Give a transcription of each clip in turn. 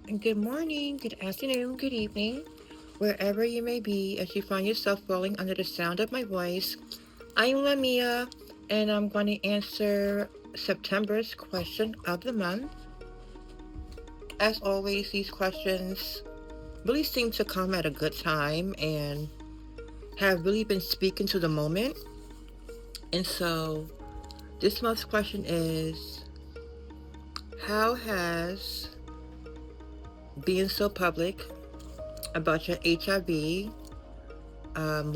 Good morning, good afternoon, good evening, wherever you may be as you find yourself falling under the sound of my voice. I am Lamia, and I'm going to answer September's question of the month. As always, these questions really seem to come at a good time and have really been speaking to the moment. And so, this month's question is: how has being so public about your HIV,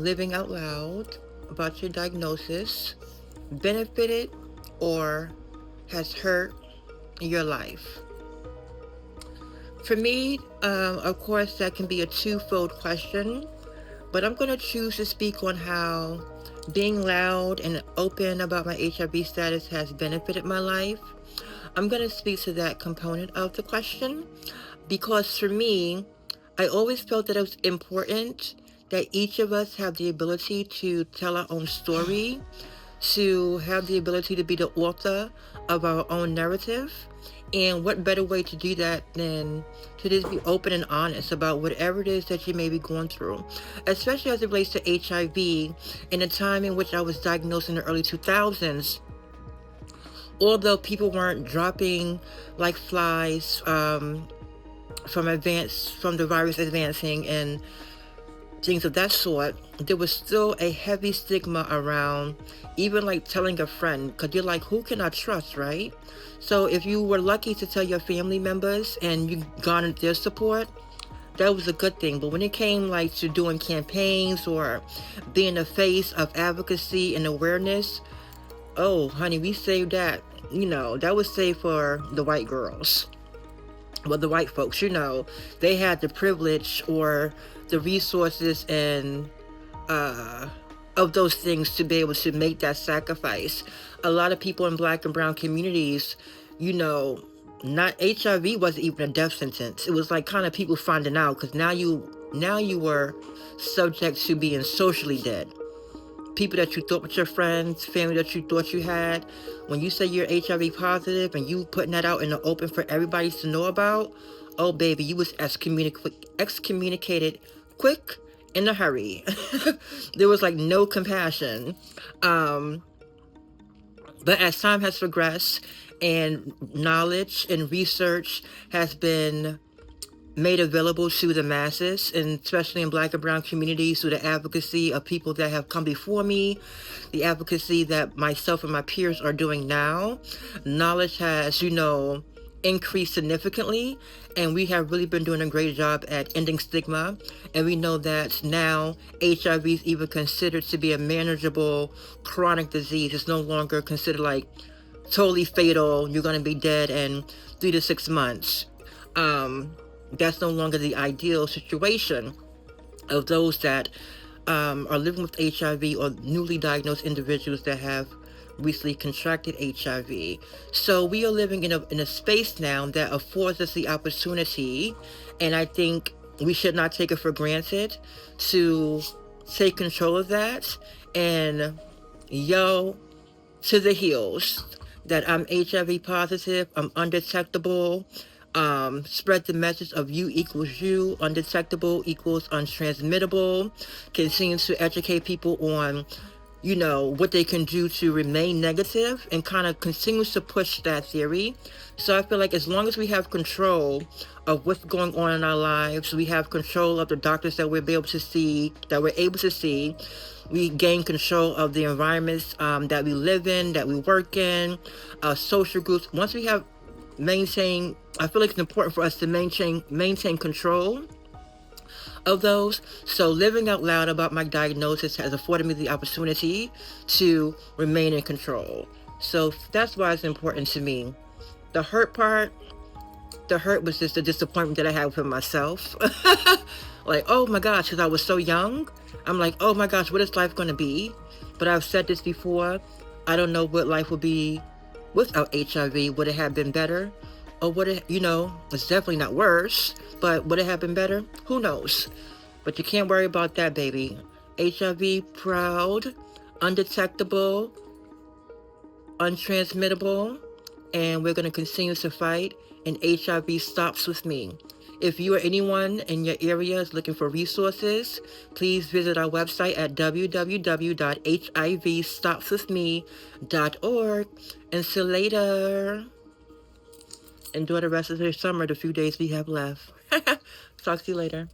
living out loud about your diagnosis, benefited or has hurt your life? For me, of course, that can be a twofold question, but I'm going to choose to speak on how being loud and open about my HIV status has benefited my life. I'm going to speak to that component of the question because for me, I always felt that it was important that each of us have the ability to tell our own story, to have the ability to be the author of our own narrative. And what better way to do that than to just be open and honest about whatever it is that you may be going through, especially as it relates to HIV. In a time in which I was diagnosed in the early 2000s, although people weren't dropping like flies from the virus advancing and things of that sort, there was still a heavy stigma around even like telling a friend, because you're like, who can I trust, right? So if you were lucky to tell your family members and you garnered their support, that was a good thing. But when it came like to doing campaigns or being the face of advocacy and awareness, oh honey, we saved that. That was saved for the white girls. Well, the white folks, they had the privilege or the resources and of those things to be able to make that sacrifice. A lot of people in black and brown communities, you know, not HIV wasn't even a death sentence. It was like kind of people finding out because now you were subject to being socially dead. People that you thought were your friends, family that you thought you had. When you say you're HIV positive and you putting that out in the open for everybody to know about, oh baby, you was excommunicated quick in a hurry. There was like no compassion. Um, but as time has progressed and knowledge and research has been made available to the masses, and especially in black and brown communities through the advocacy of people that have come before me, the advocacy that myself and my peers are doing now, knowledge has, increased significantly, and we have really been doing a great job at ending stigma. And we know that now HIV is even considered to be a manageable chronic disease. It's no longer considered like totally fatal, you're going to be dead in 3 to 6 months. That's no longer the ideal situation of those that are living with HIV or newly diagnosed individuals that have recently contracted HIV. So we are living in a space now that affords us the opportunity, and I think we should not take it for granted to take control of that and yo to the hills that I'm HIV positive, I'm undetectable. Spread the message of you equals you, undetectable equals untransmittable. Continue to educate people on, what they can do to remain negative and kind of continues to push that theory. So I feel like as long as we have control of what's going on in our lives, we have control of the doctors that we're able to see, we gain control of the environments that we live in, that we work in, social groups. Once we have I feel like it's important for us to maintain control of those. So living out loud about my diagnosis has afforded me the opportunity to remain in control. So that's why it's important to me. The hurt part, the hurt was just the disappointment that I had with myself. Like, oh my gosh, because I was so young. I'm like, oh my gosh, what is life going to be? But I've said this before. I don't know what life would be without HIV. Would it have been better? Or would it, it's definitely not worse, but would it have been better? Who knows? But you can't worry about that, baby. HIV proud, undetectable, untransmittable, and we're going to continue to fight, and HIV stops with me. If you or anyone in your area is looking for resources, please visit our website at www.hivstopswithme.org. Until later, enjoy the rest of your summer, the few days we have left. Talk to you later.